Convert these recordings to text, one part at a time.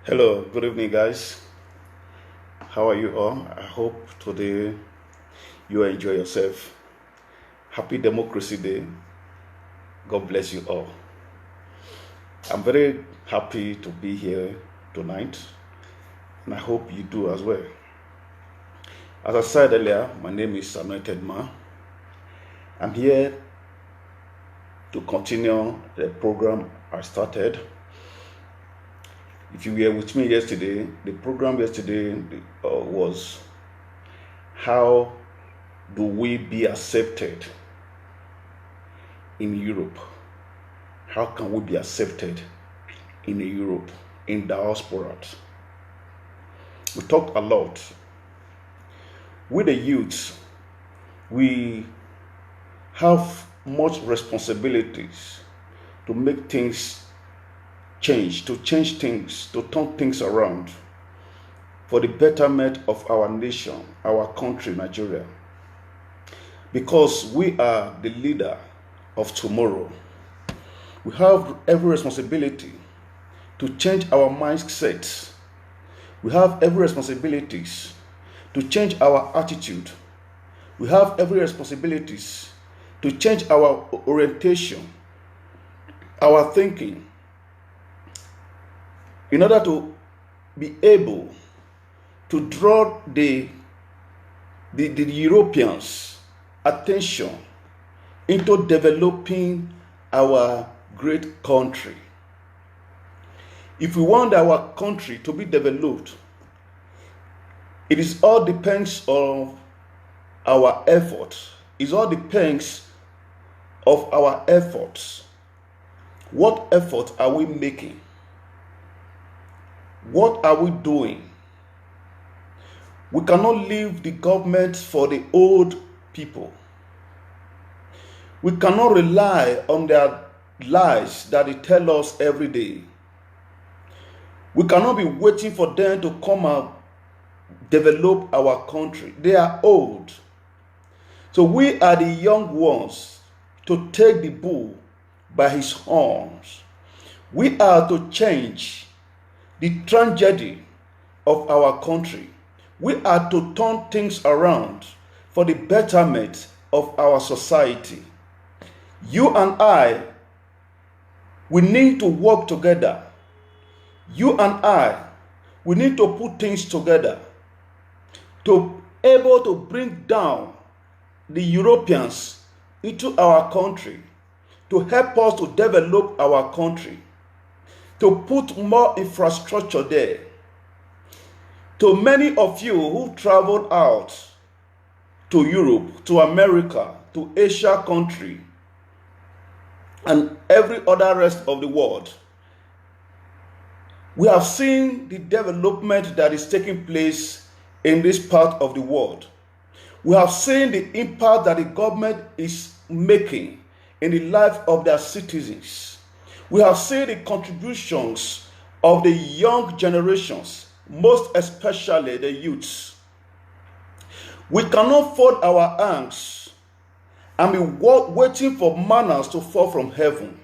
Hello, good evening, guys. How are you all? I hope today you enjoy yourself. Happy Democracy Day. God bless you all. I'm very happy to be here tonight, and I hope you do as well. As I said earlier, my name is ANOINTED Man. I'm here to continue the program I started. If you were with me yesterday, the program yesterday was how do we be accepted in Europe? How can we be accepted in Europe, in diaspora? We talked a lot. With the youth, we have much responsibilities to make things change, to change things, to turn things around for the betterment of our nation, our country, Nigeria. Because we are the leader of tomorrow. We have every responsibility to change our mindset. We have every responsibilities to change our attitude. We have every responsibilities to change our orientation, our thinking, in order to be able to draw the Europeans' attention into developing our great country. If we want our country to be developed, it is all depends on our effort. It all depends of our efforts. What effort are we making? What are we doing? We cannot leave the government for the old people. We cannot rely on their lies that they tell us every day. We cannot be waiting for them to come and develop our country. They are old. So we are the young ones to take the bull by his horns. We are to change the tragedy of our country. We are to turn things around for the betterment of our society. You and I, we need to work together. You and I, we need to put things together to be able to bring down the Europeans into our country, to help us to develop our country, to put more infrastructure there. To many of you who traveled out to Europe, to America, to Asia country, and every other rest of the world, we have seen the development that is taking place in this part of the world. We have seen the impact that the government is making in the life of their citizens. We have seen the contributions of the young generations, most especially the youths. We cannot fold our arms and be waiting for manners to fall from heaven.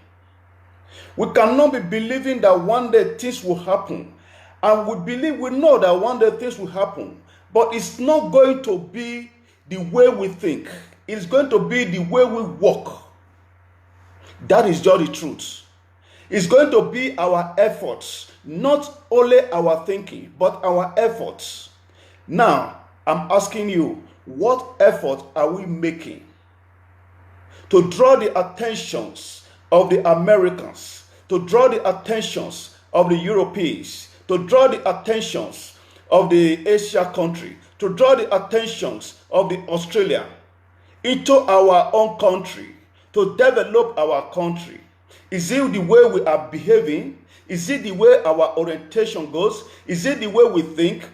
We cannot be believing that one day things will happen. And we know that one day things will happen. But it's not going to be the way we think. It's going to be the way we walk. That is just the truth. It's going to be our efforts, not only our thinking, but our efforts. Now, I'm asking you, what effort are we making to draw the attentions of the Americans, to draw the attentions of the Europeans, to draw the attentions of the Asia country, to draw the attentions of the Australia into our own country, to develop our country? Is it the way we are behaving? Is it the way our orientation goes? Is it the way we think?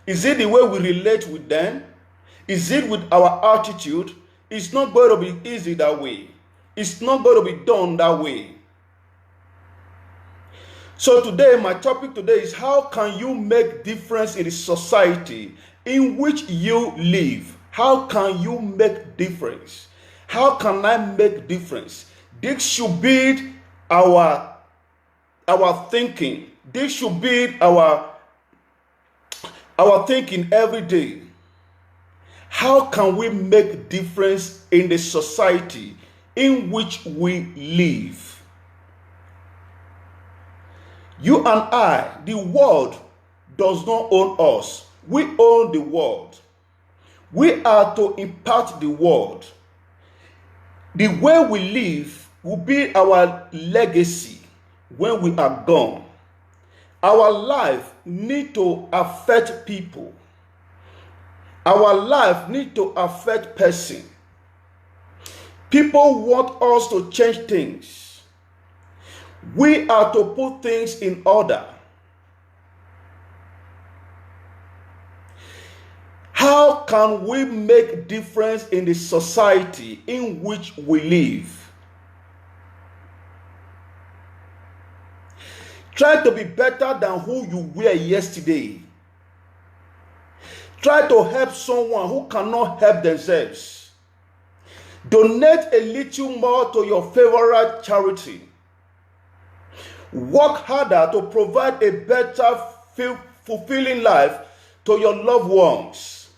Is it the way we relate with them? Is it with our attitude? It's not going to be easy that way. It's not going to be done that way. So today, my topic today is how can you make difference in the society in which you live? How can you make difference? How can I make difference? This should be our our thinking. This should be our thinking every day. How can we make difference in the society in which we live? You and I, the world does not own us. We own the world. We are to impact the world. The way we live will be our legacy when we are gone. Our life need to affect people. Our life need to affect person. People want us to change things. We are to put things in order. How can we make difference in the society in which we live? Try to be better than who you were yesterday. Try to help someone who cannot help themselves. Donate a little more to your favorite charity. Work harder to provide a better, fulfilling life to your loved ones.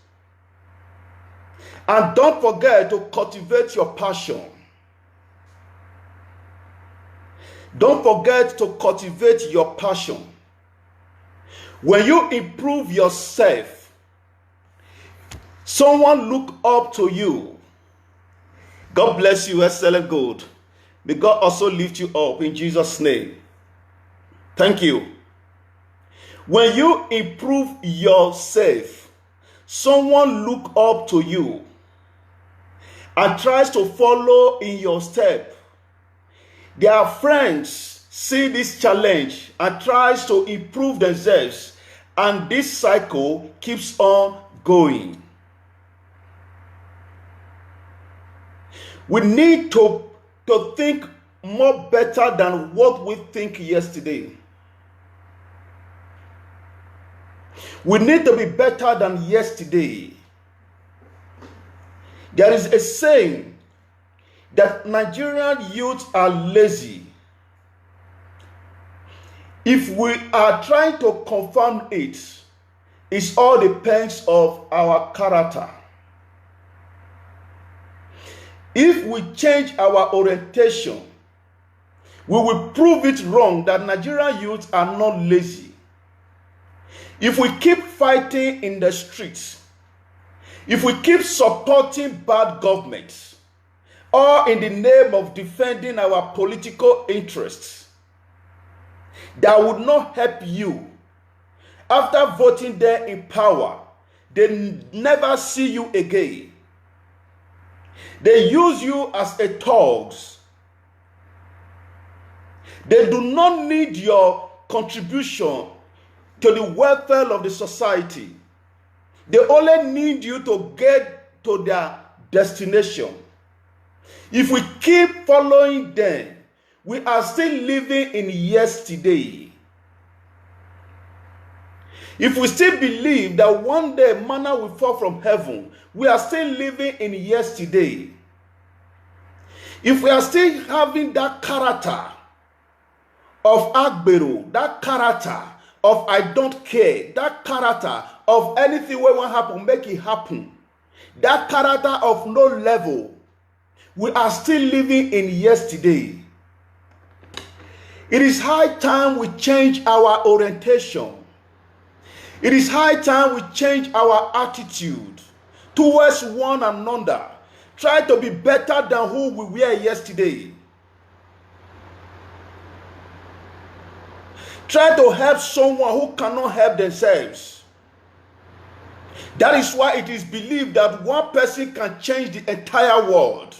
And don't forget to cultivate your passion. Don't forget to cultivate your passion. When you improve yourself, someone look up to you. God bless you, excellent good. May God also lift you up in Jesus' name. Thank you. When you improve yourself, someone look up to you and tries to follow in your step. Their friends see this challenge and tries to improve themselves, and this cycle keeps on going. We need to think more better than what we think yesterday. We need to be better than yesterday. There is a saying that Nigerian youth are lazy. If we are trying to confirm it, it all depends of our character. If we change our orientation, we will prove it wrong that Nigerian youth are not lazy. If we keep fighting in the streets, if we keep supporting bad governments, or in the name of defending our political interests, that would not help you. After voting them in power, they never see you again. They use you as a thugs. They do not need your contribution to the welfare of the society. They only need you to get to their destination. If we keep following them, we are still living in yesterday. If we still believe that one day manna will fall from heaven, we are still living in yesterday. If we are still having that character of Agbero, that character of I don't care, that character of anything when will happen, make it happen, that character of no level, we are still living in yesterday. It is high time we change our orientation. It is high time we change our attitude towards one another. Try to be better than who we were yesterday. Try to help someone who cannot help themselves. That is why it is believed that one person can change the entire world.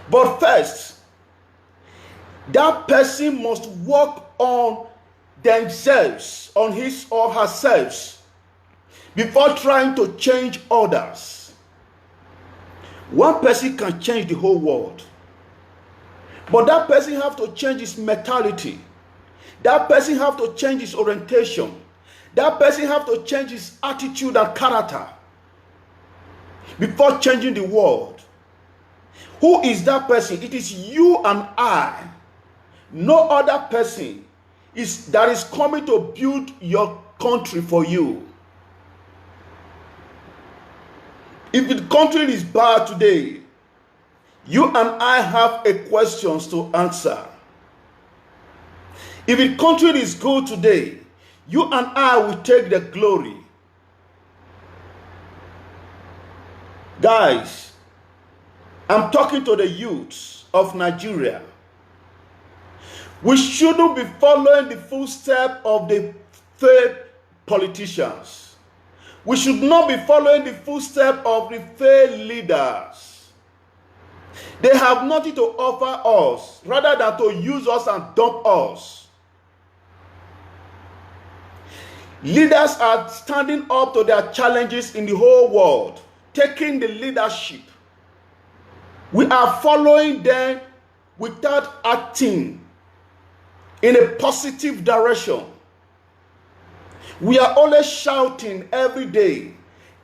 But first, that person must work on themselves, on his or herself, before trying to change others. One person can change the whole world. But that person have to change his mentality. That person have to change his orientation. That person have to change his attitude and character before changing the world. Who is that person? It is you and I. No other person that is coming to build your country for you. If the country is bad today, you and I have a questions to answer. If the country is good today, you and I will take the glory. Guys, I'm talking to the youths of Nigeria. We shouldn't be following the footsteps of the fake politicians. We should not be following the footsteps of the fake leaders. They have nothing to offer us rather than to use us and dump us. Leaders are standing up to their challenges in the whole world, taking the leadership. We are following them without acting in a positive direction. We are always shouting every day,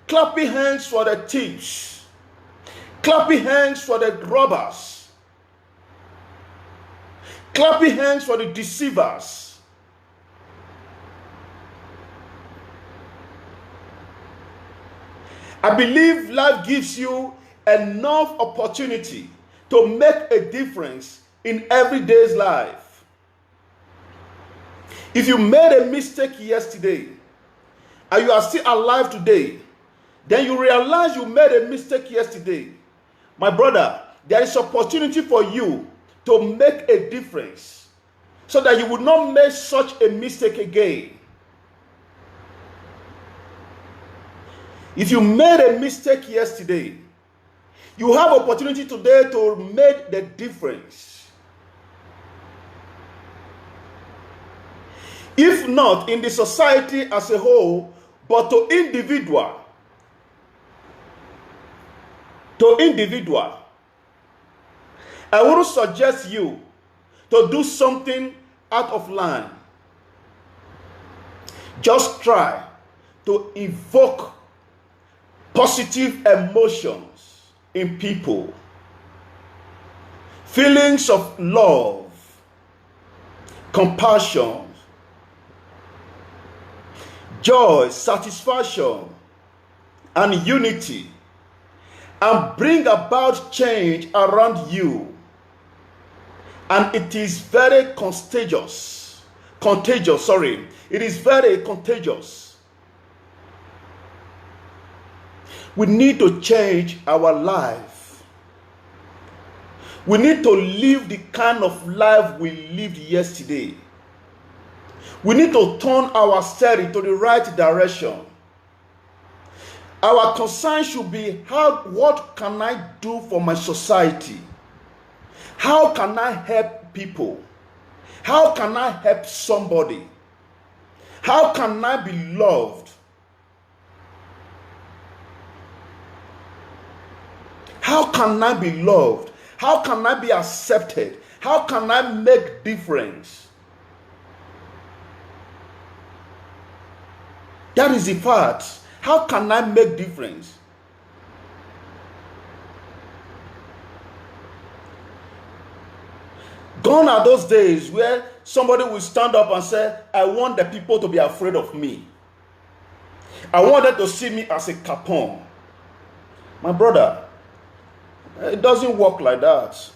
clapping hands for the thieves, clapping hands for the robbers, clapping hands for the deceivers. I believe life gives you enough opportunity to make a difference in everyday's life. If you made a mistake yesterday and you are still alive today, then you realize you made a mistake yesterday. My brother, there is opportunity for you to make a difference so that you would not make such a mistake again. If you made a mistake yesterday, you have opportunity today to make the difference. If not in the society as a whole, but to individual. I would suggest you to do something out of line. Just try to evoke positive emotions in people. Feelings of love, compassion, joy, satisfaction, and unity, and bring about change around you. And it is very contagious. It is very contagious. We need to change our life. We need to live the kind of life we lived yesterday. We need to turn our study to the right direction. Our concern should be, what can I do for my society? How can I help people? How can I help somebody? How can I be loved? How can I be loved? How can I be accepted? How can I make difference? That is the part. How can I make difference? Gone are those days where somebody will stand up and say, I want the people to be afraid of me. I want them to see me as a capon. My brother, it doesn't work like that.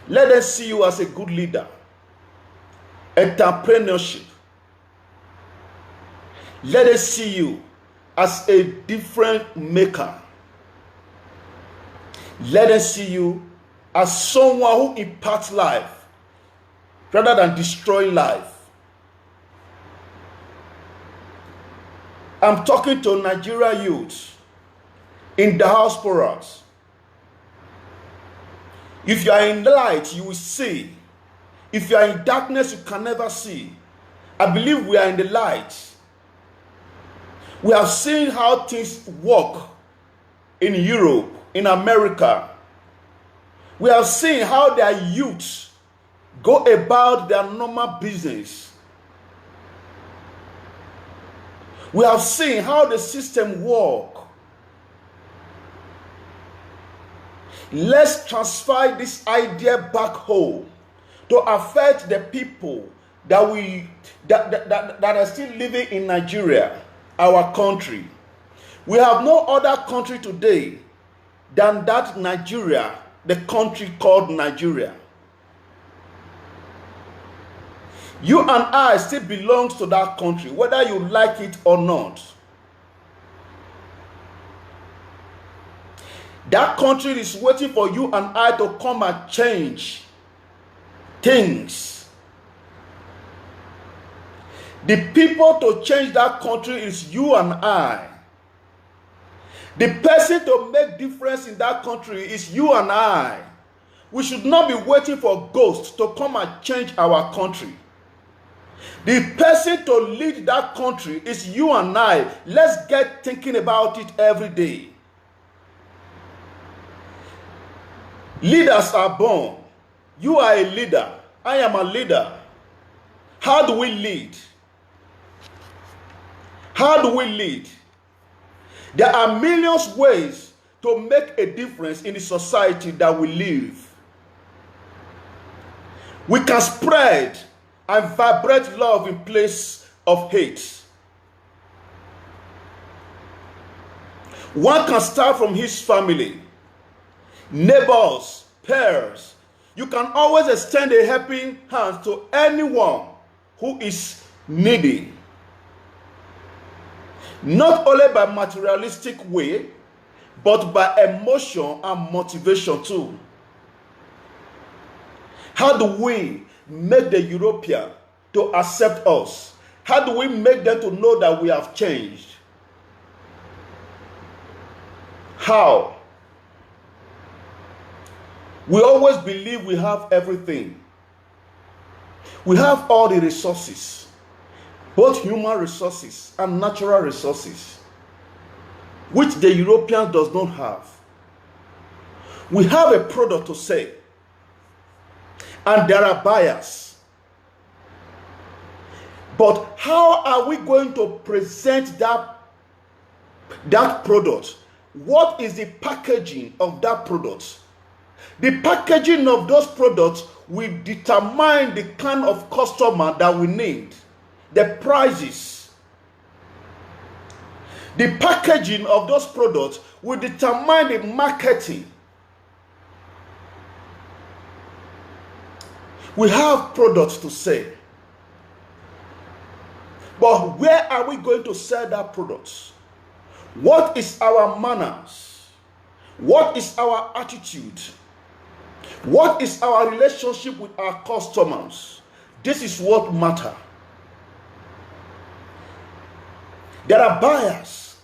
Let them see you as a good leader. Entrepreneurship. Let them see you as a difference maker. Let them see you as someone who impacts life rather than destroying life. I'm talking to Nigeria youths in diasporas. If you are in light, you will see. If you are in darkness, you can never see. I believe we are in the light. We have seen how things work in Europe, in America. We have seen how their youths go about their normal business. We have seen how the system works. Let's transfer this idea back home to affect the people that are still living in Nigeria, our country. We have no other country today than that Nigeria, the country called Nigeria. You and I still belong to that country, whether you like it or not. That country is waiting for you and I to come and change things. The people to change that country is you and I. The person to make difference in that country is you and I. We should not be waiting for ghosts to come and change our country. The person to lead that country is you and I. Let's get thinking about it every day. Leaders are born. You are a leader. I am a leader. How do we lead? How do we lead? There are millions of ways to make a difference in the society that we live. We can spread and vibrate love in place of hate. One can start from his family, neighbors, peers. You can always extend a helping hand to anyone who is needy. Not only by materialistic way, but by emotion and motivation too. How do we make the European to accept us? How do we make them to know that we have changed? How? We always believe we have everything. We have all the resources, both human resources and natural resources, which the European does not have. We have a product to sell, and there are buyers. But how are we going to present that product? What is the packaging of that product? The packaging of those products will determine the kind of customer that we need, the prices. The packaging of those products will determine the marketing. We have products to sell. But where are we going to sell that product? What is our manners? What is our attitude? What is our relationship with our customers? This is what matters. There are buyers.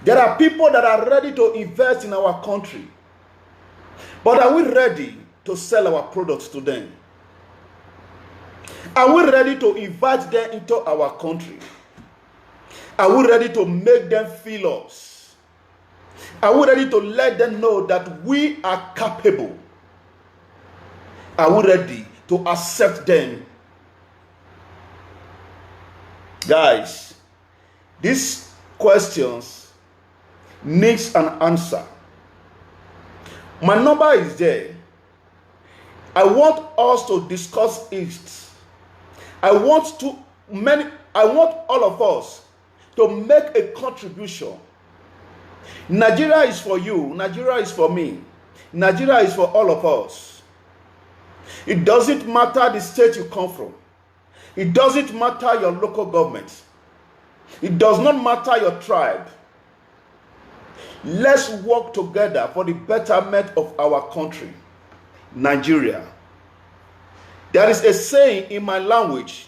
There are people that are ready to invest in our country. But are we ready to sell our products to them? Are we ready to invite them into our country? Are we ready to make them feel us? Are we ready to let them know that we are capable? Are we ready to accept them? Guys, these questions needs an answer. My number is there. I want us to discuss it. I want all of us to make a contribution. Nigeria is for you. Nigeria is for me. Nigeria is for all of us. It doesn't matter the state you come from. It doesn't matter your local government. It does not matter your tribe. Let's work together for the betterment of our country, Nigeria. There is a saying in my language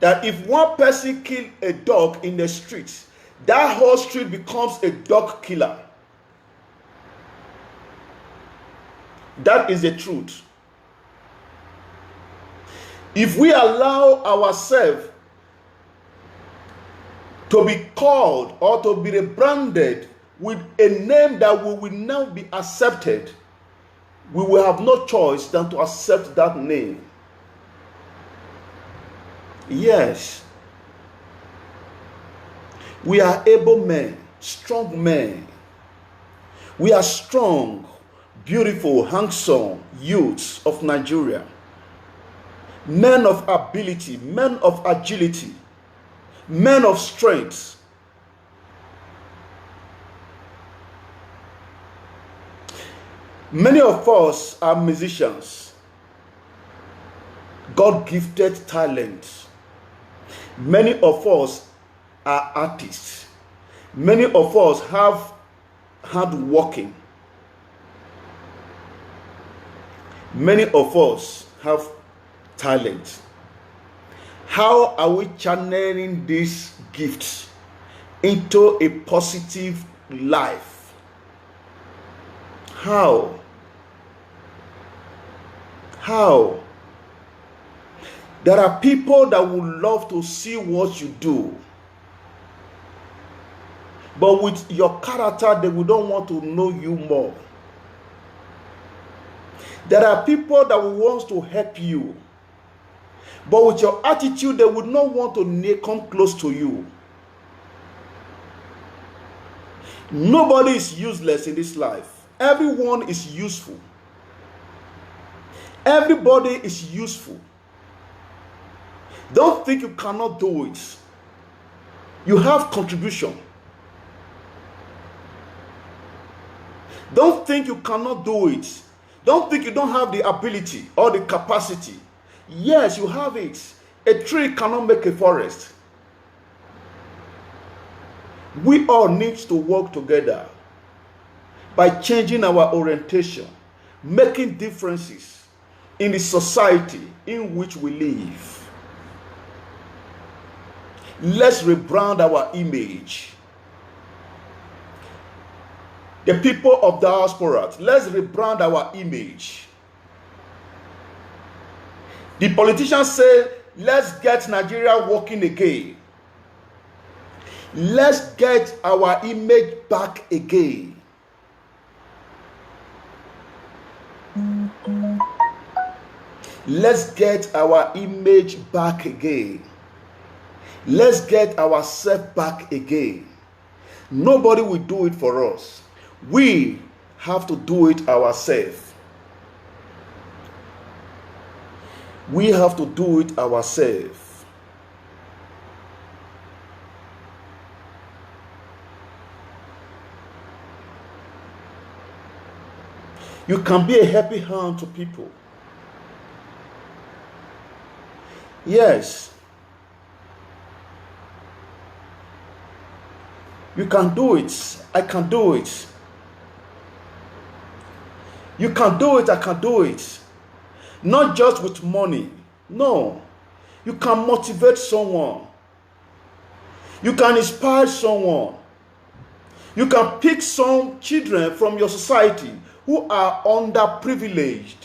that if one person kills a dog in the street, that whole street becomes a dog killer. That is the truth. If we allow ourselves to be called or to be rebranded with a name that we will now be accepted, we will have no choice than to accept that name. Yes, we are able men, strong men. We are strong, beautiful, handsome youths of Nigeria, men of ability, men of agility, men of strength. Many of us are musicians, God-gifted talent. Many of us are artists. Many of us have hard working. Many of us have talent. How are we channeling these gifts into a positive life? How? There are people that would love to see what you do, but with your character, they would not want to know you more. There are people that will want to help you, but with your attitude, they would not want to come close to you. Nobody is useless in this life. Everyone is useful. Everybody is useful. Don't think you cannot do it. You have contribution. Don't think you cannot do it. Don't think you don't have the ability or the capacity. Yes, you have it. A tree cannot make a forest. We all need to work together by changing our orientation, making differences in the society in which we live. Let's rebrand our image. The people of diaspora, let's rebrand our image. The politicians say, let's get Nigeria working again. Let's get our image back again. Let's get our image back again. Let's get ourselves back again. Nobody will do it for us. We have to do it ourselves. We have to do it ourselves. You can be a happy hand to people. Yes. You can do it. I can do it. You can do it. I can do it. Not just with money. No. You can motivate someone. You can inspire someone. You can pick some children from your society who are underprivileged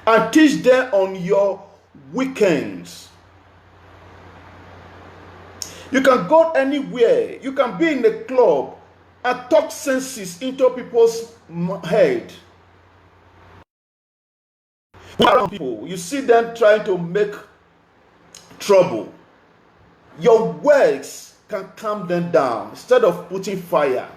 and teach them on your weekends. You can go anywhere. You can be in a club and talk senses into people's head. Around people, you see them trying to make trouble. Your words can calm them down instead of putting fire.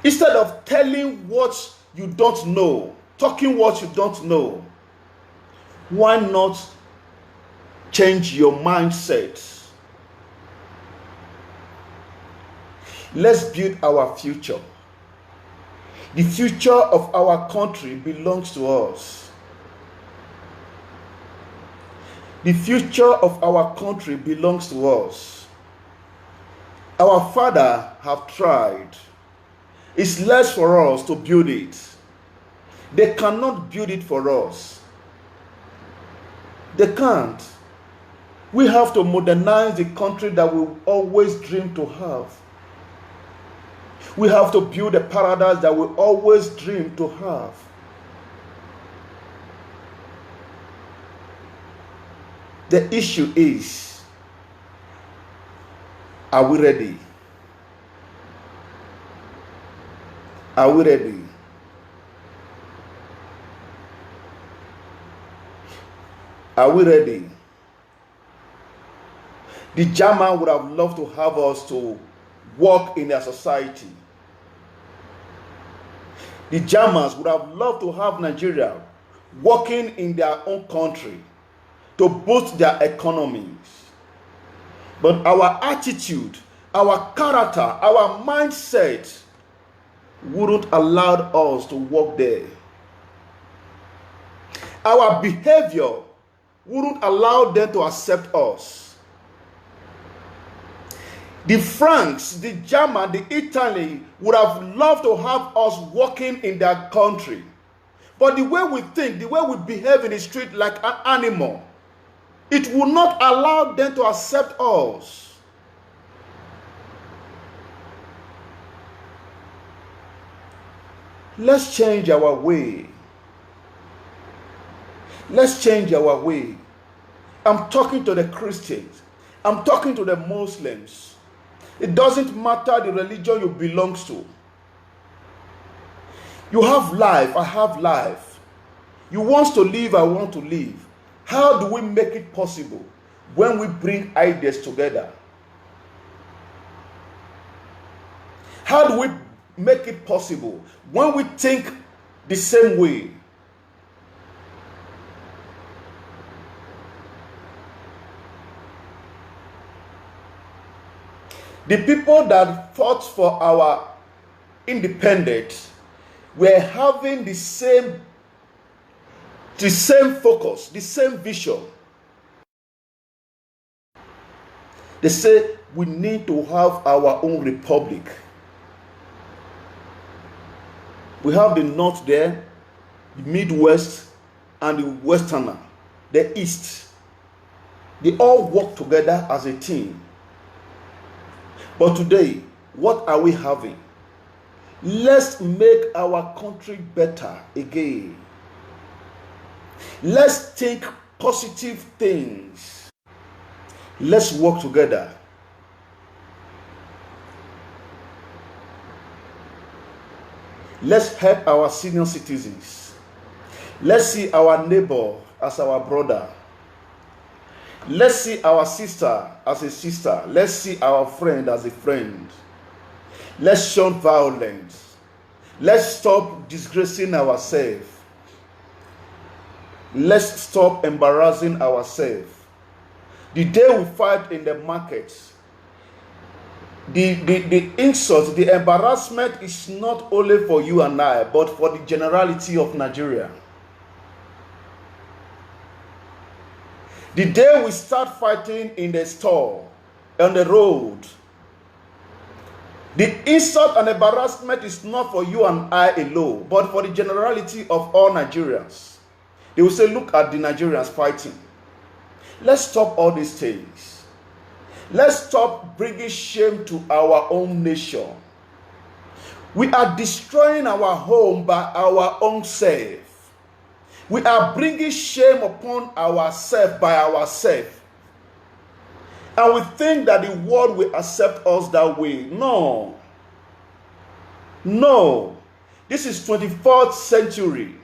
Instead of telling what you don't know, talking what you don't know, why not change your mindset? Let's build our future. The future of our country belongs to us. The future of our country belongs to us. Our father have tried. It's less for us to build it. They cannot build it for us. They can't. We have to modernize the country that we always dream to have. We have to build a paradise that we always dream to have. The issue is, are we ready? Are we ready? Are we ready? The German would have loved to have us to work in their society. The Germans would have loved to have Nigeria working in their own country to boost their economies. But our attitude, our character, our mindset wouldn't allow us to work there. Our behavior wouldn't allow them to accept us. The Franks, the German, the Italy would have loved to have us working in their country. But the way we think, the way we behave in the street like an animal, it will not allow them to accept us. Let's change our way. Let's change our way. I'm talking to the Christians. I'm talking to the Muslims. It doesn't matter the religion you belong to. You have life, I have life. You want to live, I want to live. How do we make it possible? When we bring ideas together. How do we make it possible? When we think the same way. The people that fought for our independence were having the same focus, the same vision. They say we need to have our own republic. We have the North there, the Midwest, and the Westerner, the East. They all work together as a team. But today, what are we having? Let's make our country better again. Let's think positive things. Let's work together. Let's help our senior citizens. Let's see our neighbor as our brother. Let's see our sister as a sister. Let's see our friend as a friend. Let's shun violence. Let's stop disgracing ourselves. Let's stop embarrassing ourselves. The day we fight in the markets, the insult, the embarrassment is not only for you and I, but for the generality of Nigeria. The day we start fighting in the store, on the road, the insult and embarrassment is not for you and I alone, but for the generality of all Nigerians. They will say, look at the Nigerians fighting. Let's stop all these things. Let's stop bringing shame to our own nation. We are destroying our home by our own self. We are bringing shame upon ourselves by ourselves. And we think that the world will accept us that way. No. No. This is 24th century.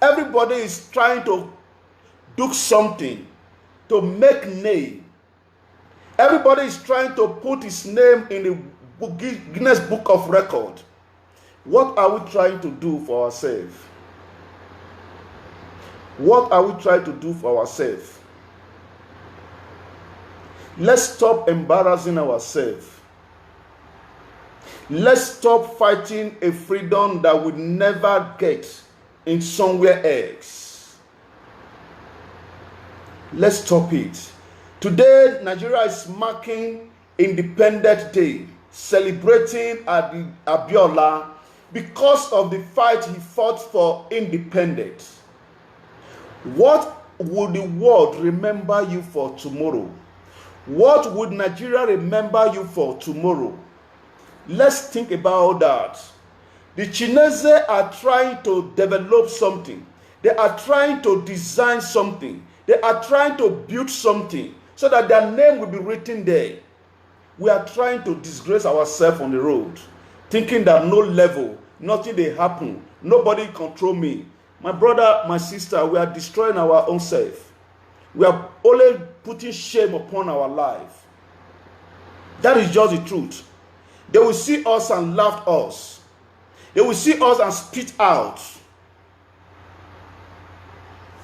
Everybody is trying to do something to make name. Everybody is trying to put his name in the Guinness Book of Record. What are we trying to do for ourselves? What are we trying to do for ourselves? Let's stop embarrassing ourselves. Let's stop fighting a freedom that we never get in somewhere else. Let's stop it. Today, Nigeria is marking Independence Day, celebrating Abiola because of the fight he fought for independence. What would the world remember you for tomorrow? What would Nigeria remember you for tomorrow? Let's think about that. The Chinese are trying to develop something. They are trying to design something. They are trying to build something so that their name will be written there. We are trying to disgrace ourselves on the road, thinking that no level, nothing will happen, nobody control me. My brother, my sister, we are destroying our own self. We are only putting shame upon our life. That is just the truth. They will see us and laugh at us. They will see us and spit out.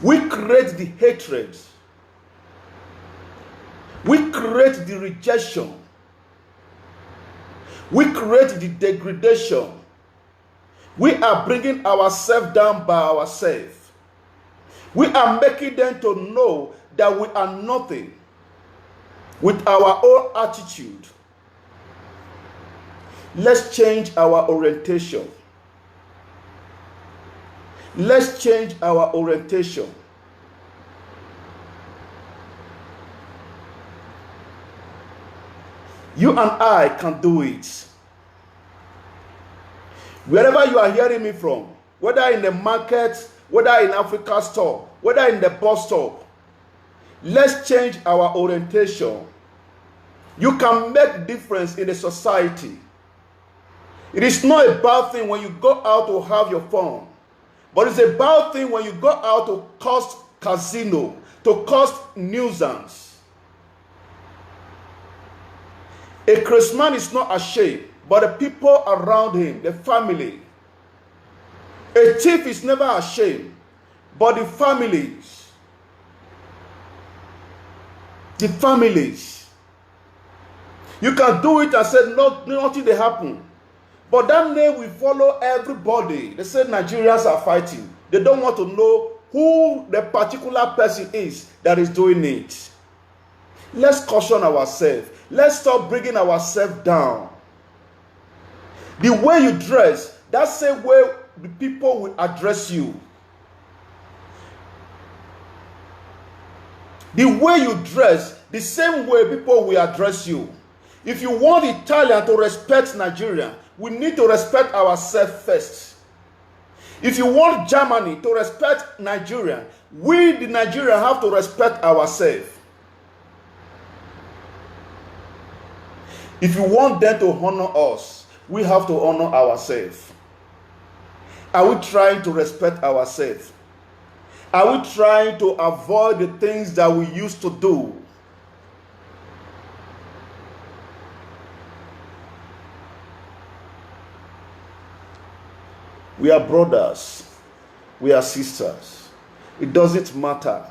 We create the hatred. We create the rejection. We create the degradation. We are bringing ourselves down by ourselves. We are making them to know that we are nothing with our own attitude. Let's change our orientation. Let's change our orientation. You and I can do it. Wherever you are hearing me from, whether in the market, whether in Africa store, whether in the bus stop, let's change our orientation. You can make difference in the society. It is not a bad thing when you go out to have your fun, but it's a bad thing when you go out to cause casino, to cause nuisance. A Christian is not ashamed, but the people around him, the family. A thief is never ashamed, but the families. The families. You can do it and say nothing will happen. But that name will follow everybody. They say Nigerians are fighting. They don't want to know who the particular person is that is doing it. Let's caution ourselves. Let's stop bringing ourselves down. The way you dress, that's the way the people will address you. The way you dress, the same way people will address you. If you want Italian to respect Nigeria, we need to respect ourselves first. If you want Germany to respect Nigeria, we the Nigerians have to respect ourselves. If you want them to honor us, we have to honor ourselves. Are we trying to respect ourselves? Are we trying to avoid the things that we used to do? We are brothers. We are sisters. It doesn't matter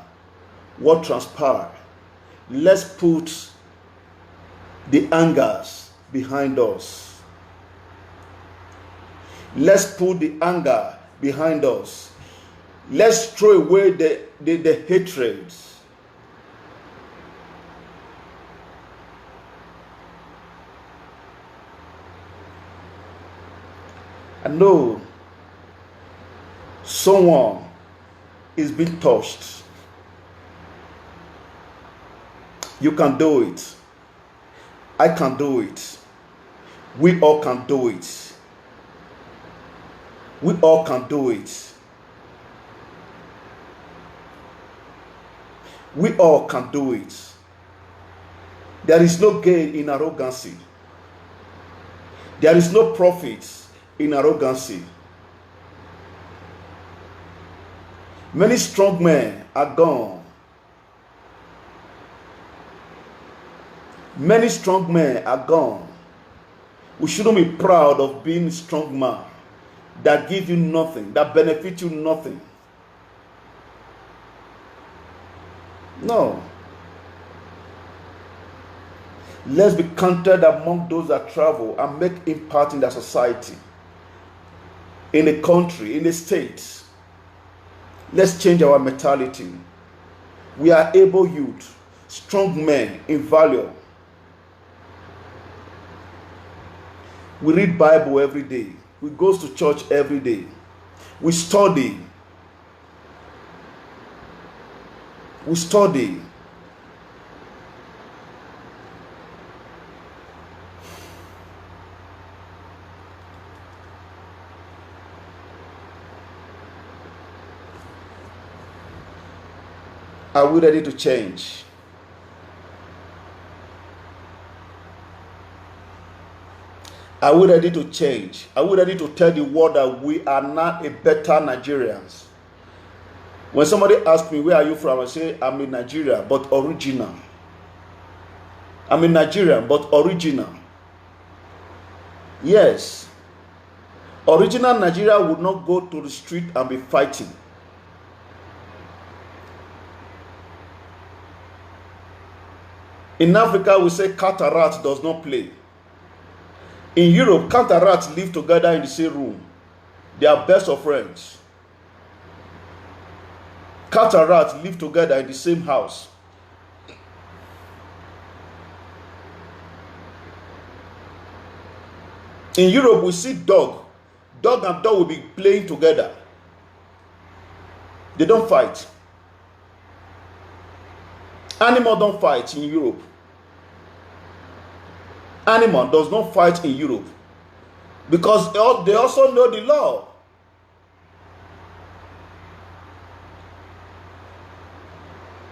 what transpires. Let's put the angers behind us. Let's put the anger behind us. Let's throw away the hatreds. I know someone is being touched. You can do it. I can do it. We all can do it. We all can do it. We all can do it. There is no gain in arrogancy. There is no profit in arrogancy. Many strong men are gone. Many strong men are gone. We shouldn't be proud of being a strong man that give you nothing, that benefit you nothing. No. Let's be counted among those that travel and make impact in the society, in the country, in the states. Let's change our mentality. We are able youth, strong men in value. We read Bible every day. We go to church every day. We study. We study. Are we ready to change? Are we ready to change? Are we ready to tell the world that we are not a better Nigerians? When somebody asks me, where are you from? I say, I'm in Nigeria, but original. I'm in Nigeria, but original. Yes. Original Nigeria would not go to the street and be fighting. In Africa, we say cat and rat does not play. In Europe, cat and rat live together in the same room. They are best of friends. Cat and rat live together in the same house. In Europe, we see dog. Dog and dog will be playing together. They don't fight. Animal don't fight in Europe. Animal does not fight in Europe. Because they also know the law.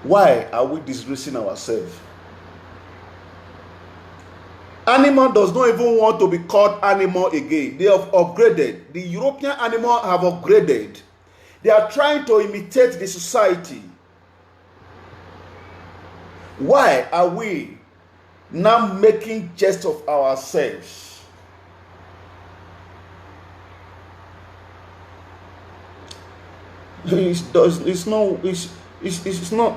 Why are we disgracing ourselves? Animal does not even want to be called animal again. They have upgraded. The European animal have upgraded. They are trying to imitate the society. Why are we now making jest of ourselves? It's not.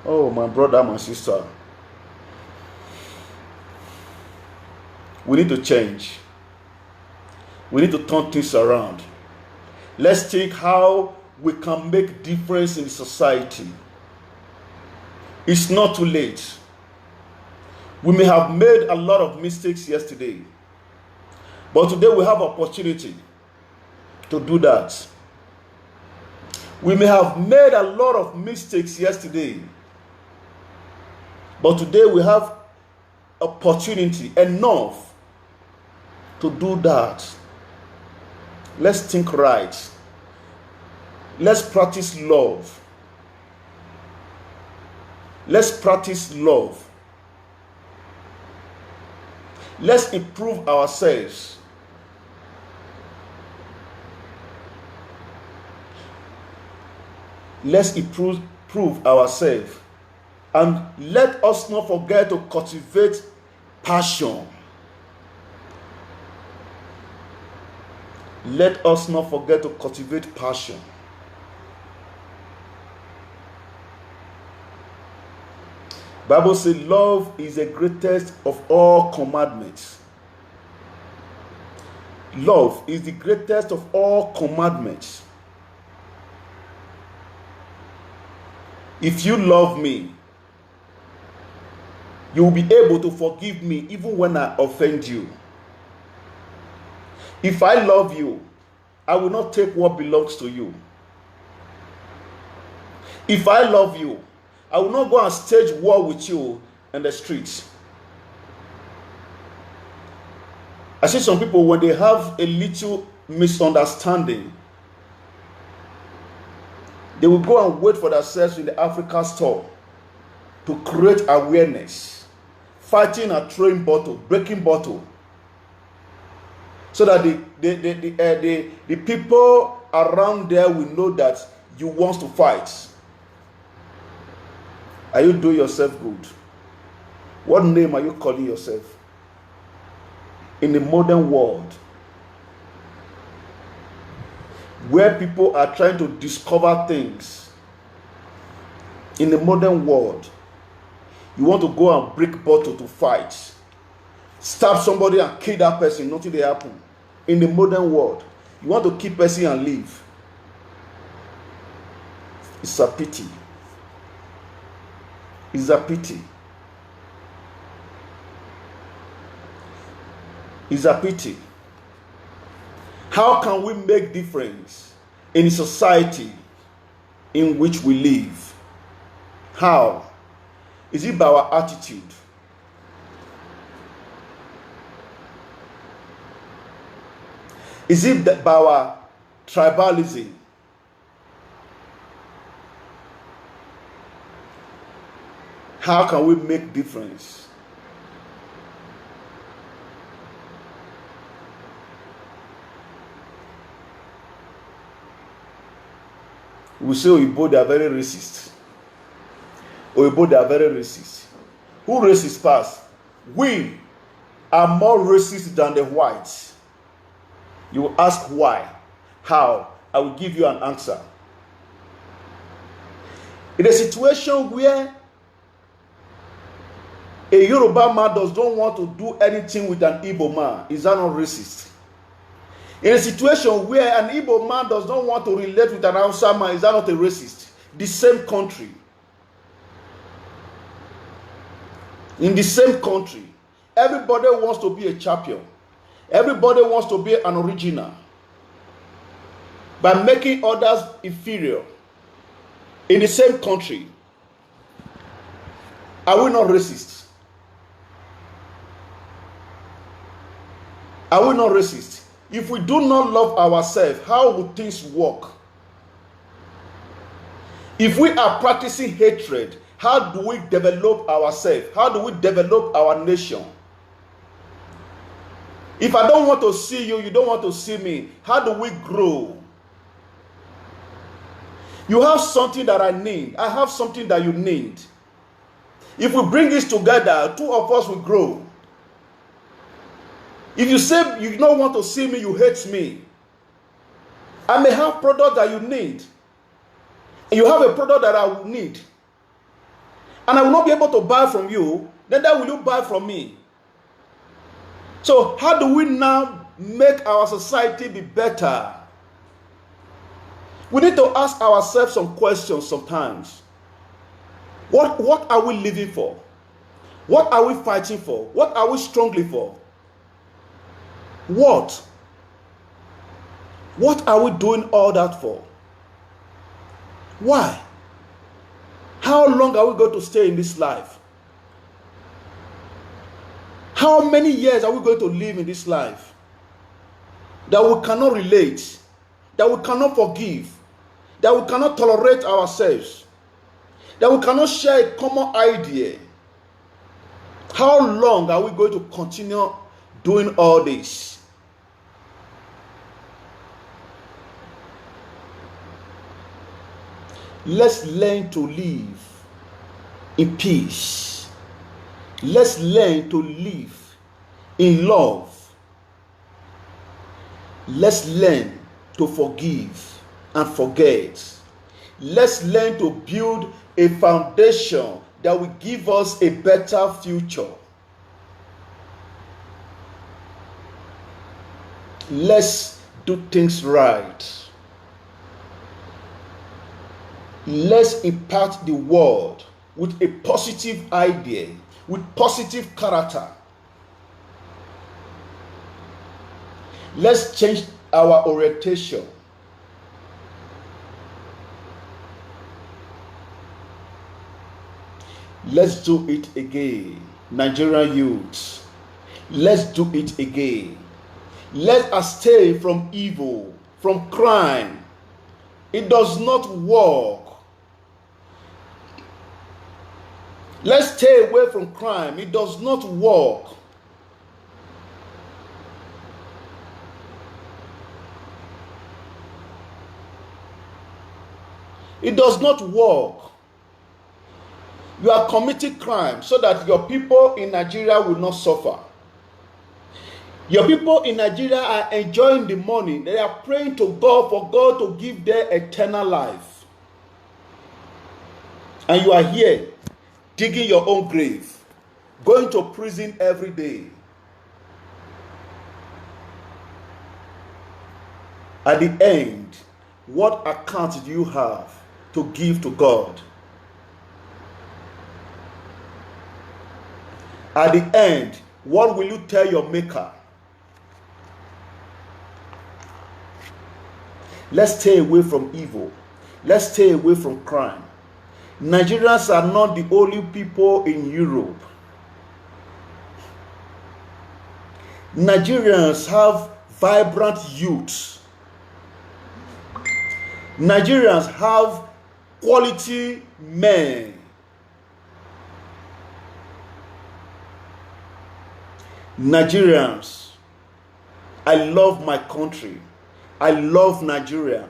Oh, my brother, my sister. We need to change. We need to turn things around. Let's think how we can make difference in society. It's not too late. We may have made a lot of mistakes yesterday, but today we have opportunity to do that. We may have made a lot of mistakes yesterday, but today we have opportunity enough to do that. Let's think right. Let's practice love. Let's practice love. Let's improve ourselves. Let's improve ourselves. And let us not forget to cultivate passion. Let us not forget to cultivate passion. Bible says love is the greatest of all commandments. Love is the greatest of all commandments. If you love me, you will be able to forgive me even when I offend you. If I love you, I will not take what belongs to you. If I love you, I will not go and stage war with you in the streets. I see some people, when they have a little misunderstanding, they will go and wait for themselves in the Africa store to create awareness, fighting and throwing bottle, breaking bottle, so that the people around there will know that you want to fight. Are you doing yourself good? What name are you calling yourself? In the modern world, where people are trying to discover things, in the modern world, you want to go and break bottle to fight, stab somebody and kill that person, nothing will happen. In the modern world, you want to kill person and leave. It's a pity. It's a pity. It's a pity. How can we make difference in society in which we live? How? Is it by our attitude? Is it by our tribalism? How can we make difference? We say Oyibo, they are very racist. Oyibo, they are very racist. Who racist first? We are more racist than the whites. You will ask why, how. I will give you an answer. In a situation where a Yoruba man does not want to do anything with an Igbo man, is that not racist? In a situation where an Igbo man does not want to relate with an Hausa man, is that not a racist? The same country. In the same country, everybody wants to be a champion. Everybody wants to be an original. By making others inferior. In the same country. Are we not racist? Are we not racist? If we do not love ourselves, how would things work? If we are practicing hatred, how do we develop ourselves? How do we develop our nation? If I don't want to see you, you don't want to see me, how do we grow? You have something that I need. I have something that you need. If we bring this together, two of us will grow. If you say you don't want to see me, you hate me. I may have product that you need. And you have a product that I will need. And I will not be able to buy from you. Then will you buy from me? So how do we now make our society be better? We need to ask ourselves some questions sometimes. What are we living for? What are we fighting for? What are we strongly for? What are we doing all that for? Why? How long are we going to stay in this life? How many years are we going to live in this life? That we cannot relate, that we cannot forgive, that we cannot tolerate ourselves, that we cannot share a common idea. How long are we going to continue doing all this? Let's learn to live in peace. Let's learn to live in love. Let's learn to forgive and forget. Let's learn to build a foundation that will give us a better future. Let's do things right. Let's impact the world with a positive idea, with positive character. Let's change our orientation. Let's do it again, Nigerian youths. Let's do it again. Let us stay from evil, from crime. It does not work. Let's stay away from crime. It does not work. It does not work. You are committing crime so that your people in Nigeria will not suffer. Your people in Nigeria are enjoying the money. They are praying to God for God to give them eternal life. And you are here digging your own grave, going to prison every day. At the end, what account do you have to give to God? At the end, what will you tell your maker? Let's stay away from evil. Let's stay away from crime. Nigerians are not the only people in Europe. Nigerians have vibrant youth. Nigerians have quality men. Nigerians, I love my country. I love Nigeria.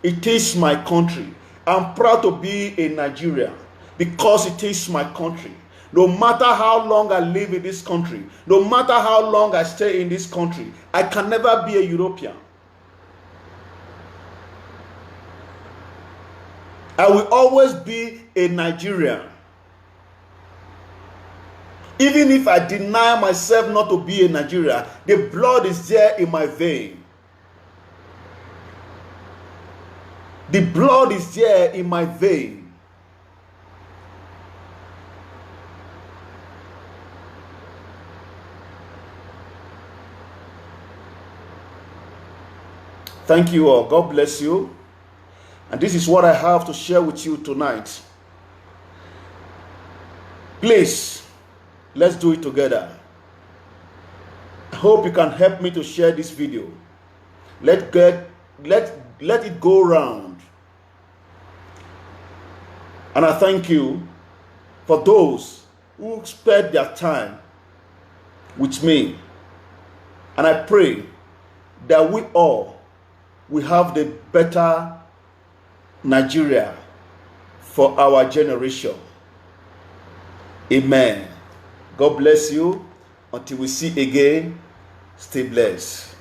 It is my country. I'm proud to be a Nigerian because it is my country. No matter how long I live in this country, no matter how long I stay in this country, I can never be a European. I will always be a Nigerian. Even if I deny myself not to be a Nigerian, the blood is there in my vein. The blood is there in my vein. Thank you all. God bless you. And this is what I have to share with you tonight. Please, let's do it together. I hope you can help me to share this video. Let it go round. And I thank you for those who spent their time with me. And I pray that we all will have the better Nigeria for our generation. Amen. God bless you. Until we see again, stay blessed.